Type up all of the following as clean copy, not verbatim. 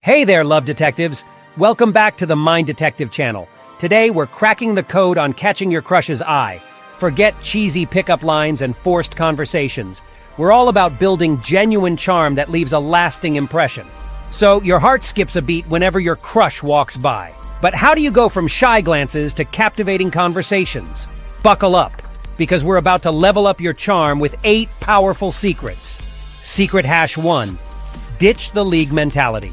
Hey there, love detectives! Welcome back to the Mind Detective channel. Today, we're cracking the code on catching your crush's eye. Forget cheesy pickup lines and forced conversations. We're all about building genuine charm that leaves a lasting impression. So, your heart skips a beat whenever your crush walks by. But how do you go from shy glances to captivating conversations? Buckle up, because we're about to level up your charm with 8 powerful secrets. Secret hash 1. Ditch the league mentality.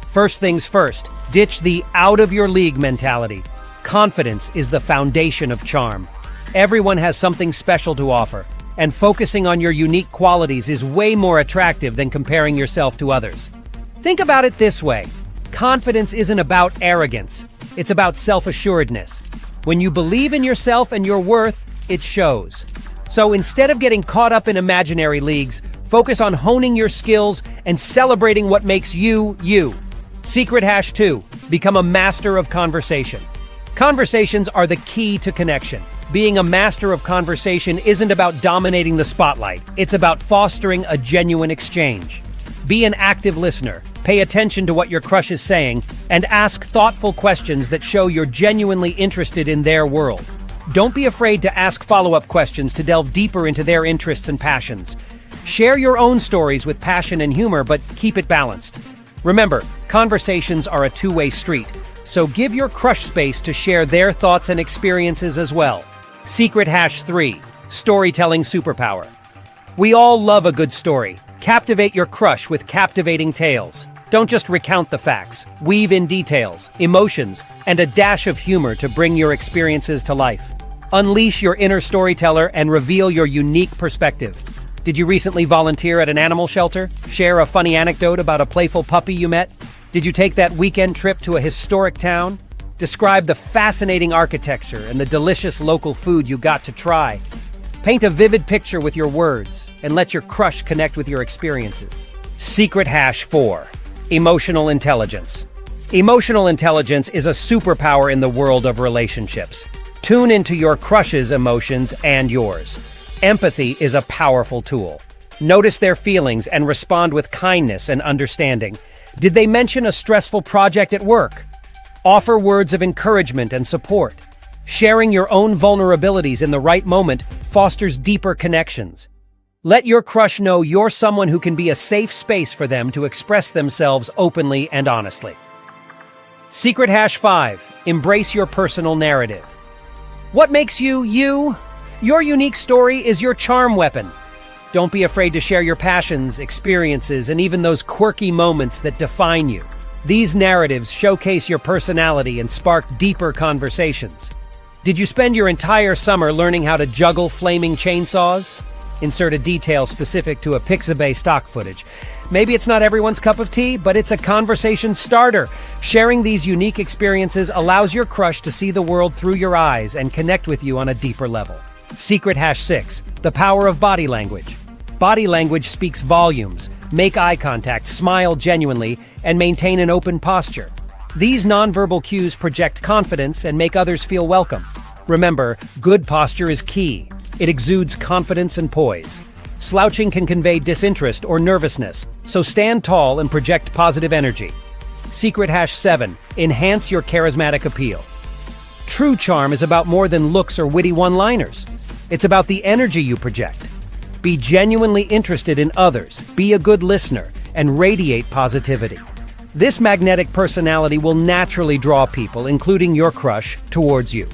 First things first, ditch the out-of-your-league mentality. Confidence is the foundation of charm. Everyone has something special to offer, and focusing on your unique qualities is way more attractive than comparing yourself to others. Think about it this way. Confidence isn't about arrogance. It's about self-assuredness. When you believe in yourself and your worth, it shows. So instead of getting caught up in imaginary leagues, focus on honing your skills and celebrating what makes you, you. Secret hash 2. Become a master of conversation. Conversations are the key to connection. Being a master of conversation isn't about dominating the spotlight. It's about fostering a genuine exchange. Be an active listener. Pay attention to what your crush is saying, and ask thoughtful questions that show you're genuinely interested in their world. Don't be afraid to ask follow-up questions to delve deeper into their interests and passions. Share your own stories with passion and humor, but keep it balanced. Remember, conversations are a two-way street, so give your crush space to share their thoughts and experiences as well. Secret hash 3. Storytelling superpower. We all love a good story. Captivate your crush with captivating tales. Don't just recount the facts. Weave in details, emotions, and a dash of humor to bring your experiences to life. Unleash your inner storyteller and reveal your unique perspective. Did you recently volunteer at an animal shelter? Share a funny anecdote about a playful puppy you met? Did you take that weekend trip to a historic town? Describe the fascinating architecture and the delicious local food you got to try. Paint a vivid picture with your words and let your crush connect with your experiences. Secret hash 4. Emotional intelligence. Emotional intelligence is a superpower in the world of relationships. Tune into your crush's emotions and yours. Empathy is a powerful tool. Notice their feelings and respond with kindness and understanding. Did they mention a stressful project at work? Offer words of encouragement and support. Sharing your own vulnerabilities in the right moment fosters deeper connections. Let your crush know you're someone who can be a safe space for them to express themselves openly and honestly. Secret hash 5. Embrace your personal narrative. What makes you, you? Your unique story is your charm weapon. Don't be afraid to share your passions, experiences, and even those quirky moments that define you. These narratives showcase your personality and spark deeper conversations. Did you spend your entire summer learning how to juggle flaming chainsaws? Insert a detail specific to a Pixabay stock footage. Maybe it's not everyone's cup of tea, but it's a conversation starter. Sharing these unique experiences allows your crush to see the world through your eyes and connect with you on a deeper level. Secret hash 6. The power of body language. Body language speaks volumes. Make eye contact, smile genuinely, and maintain an open posture. These nonverbal cues project confidence and make others feel welcome. Remember, good posture is key. It exudes confidence and poise. Slouching can convey disinterest or nervousness, so stand tall and project positive energy. Secret hash 7. Enhance your charismatic appeal. True charm is about more than looks or witty one-liners. It's about the energy you project. Be genuinely interested in others, be a good listener, and radiate positivity. This magnetic personality will naturally draw people, including your crush, towards you.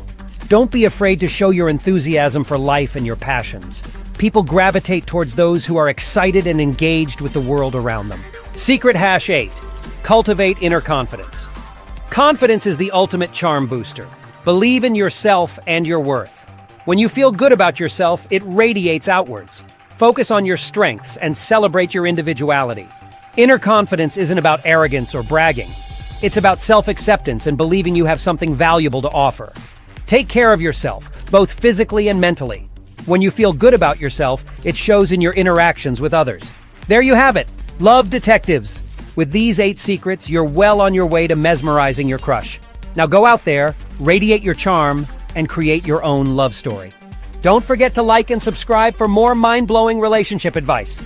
Don't be afraid to show your enthusiasm for life and your passions. People gravitate towards those who are excited and engaged with the world around them. Secret hash 8. Cultivate inner confidence. Confidence is the ultimate charm booster. Believe in yourself and your worth. When you feel good about yourself, it radiates outwards. Focus on your strengths and celebrate your individuality. Inner confidence isn't about arrogance or bragging. It's about self-acceptance and believing you have something valuable to offer. Take care of yourself, both physically and mentally. When you feel good about yourself, it shows in your interactions with others. There you have it, love detectives. With these 8 secrets, you're well on your way to mesmerizing your crush. Now go out there, radiate your charm, and create your own love story. Don't forget to like and subscribe for more mind-blowing relationship advice.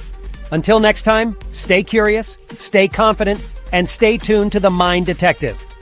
Until next time, stay curious, stay confident, and stay tuned to the Mind Detective.